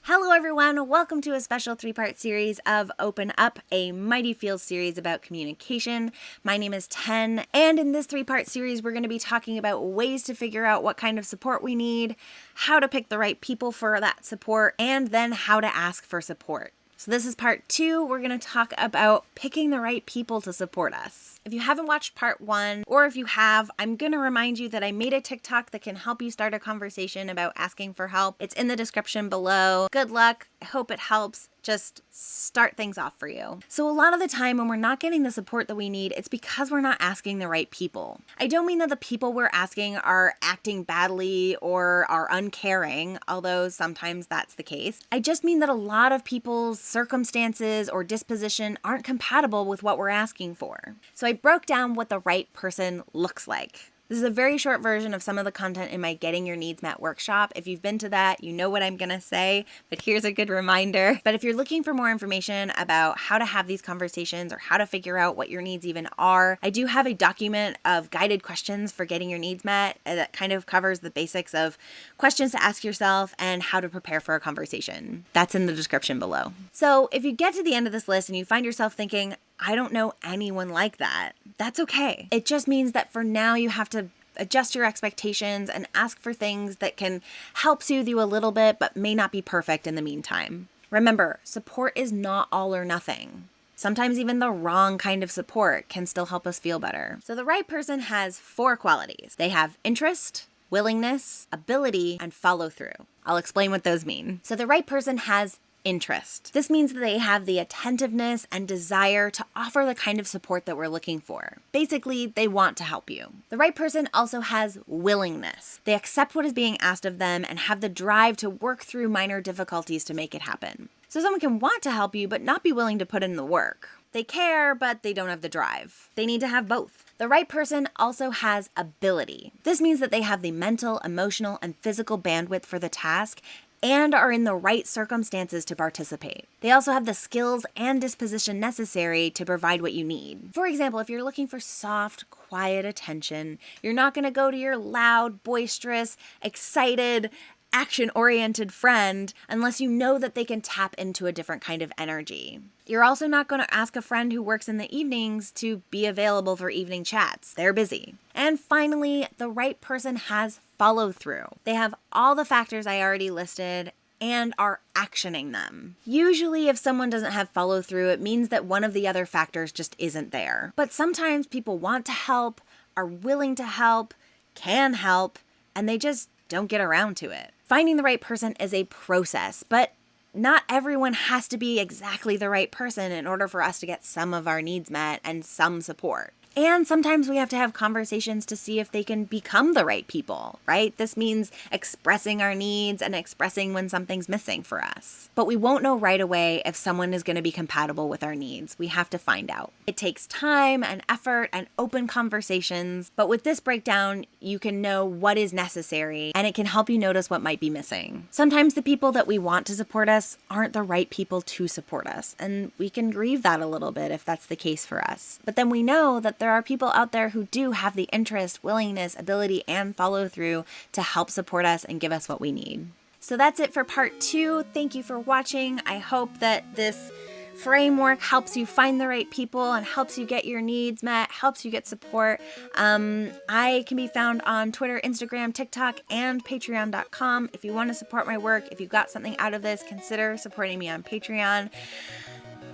Hello everyone, welcome to a special 3-part series of Open Up, a Mighty Feels series about communication. My name is Ten, and in this 3-part series we're going to be talking about ways to figure out what kind of support we need, how to pick the right people for that support, and then how to ask for support. So this is part 2. We're going to talk about picking the right people to support us. If you haven't watched part 1, or if you have, I'm going to remind you that I made a TikTok that can help you start a conversation about asking for help. It's in the description below. Good luck. I hope it helps. Just start things off for you. So a lot of the time when we're not getting the support that we need, it's because we're not asking the right people. I don't mean that the people we're asking are acting badly or are uncaring, although sometimes that's the case. I just mean that a lot of people's circumstances or disposition aren't compatible with what we're asking for. So I broke down what the right person looks like. This is a very short version of some of the content in my Getting Your Needs Met workshop. If you've been to that, you know what I'm going to say, but here's a good reminder. But if you're looking for more information about how to have these conversations or how to figure out what your needs even are, I do have a document of guided questions for getting your needs met that kind of covers the basics of questions to ask yourself and how to prepare for a conversation. That's in the description below. So if you get to the end of this list and you find yourself thinking, I don't know anyone like that, that's okay. It just means that for now you have to adjust your expectations and ask for things that can help soothe you a little bit but may not be perfect in the meantime. Remember, support is not all or nothing. Sometimes even the wrong kind of support can still help us feel better. So the right person has 4 qualities. They have interest, willingness, ability, and follow through. I'll explain what those mean. So the right person has interest. This means that they have the attentiveness and desire to offer the kind of support that we're looking for. Basically, they want to help you. The right person also has willingness. They accept what is being asked of them and have the drive to work through minor difficulties to make it happen. So someone can want to help you but not be willing to put in the work. They care, but they don't have the drive. They need to have both. The right person also has ability. This means that they have the mental, emotional, and physical bandwidth for the task and are in the right circumstances to participate. They also have the skills and disposition necessary to provide what you need. For example, if you're looking for soft, quiet attention, you're not going to go to your loud, boisterous, excited, action-oriented friend unless you know that they can tap into a different kind of energy. You're also not going to ask a friend who works in the evenings to be available for evening chats. They're busy. And finally, the right person has follow through. They have all the factors I already listed and are actioning them. Usually, if someone doesn't have follow through, it means that one of the other factors just isn't there. But sometimes people want to help, are willing to help, can help, and they just don't get around to it. Finding the right person is a process, but not everyone has to be exactly the right person in order for us to get some of our needs met and some support. And sometimes we have to have conversations to see if they can become the right people, right? This means expressing our needs and expressing when something's missing for us. But we won't know right away if someone is going to be compatible with our needs. We have to find out. It takes time and effort and open conversations. But with this breakdown, you can know what is necessary and it can help you notice what might be missing. Sometimes the people that we want to support us aren't the right people to support us. And we can grieve that a little bit if that's the case for us. But then we know that there are people out there who do have the interest, willingness, ability, and follow through to help support us and give us what we need. So that's it for part 2. Thank you for watching. I hope that this framework helps you find the right people and helps you get your needs met, helps you get support. I can be found on Twitter, Instagram, TikTok, and patreon.com. If you want to support my work, if you got something out of this, consider supporting me on Patreon.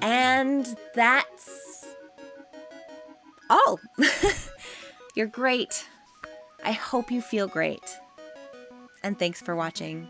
And that's all. You're great. I hope you feel great. And thanks for watching.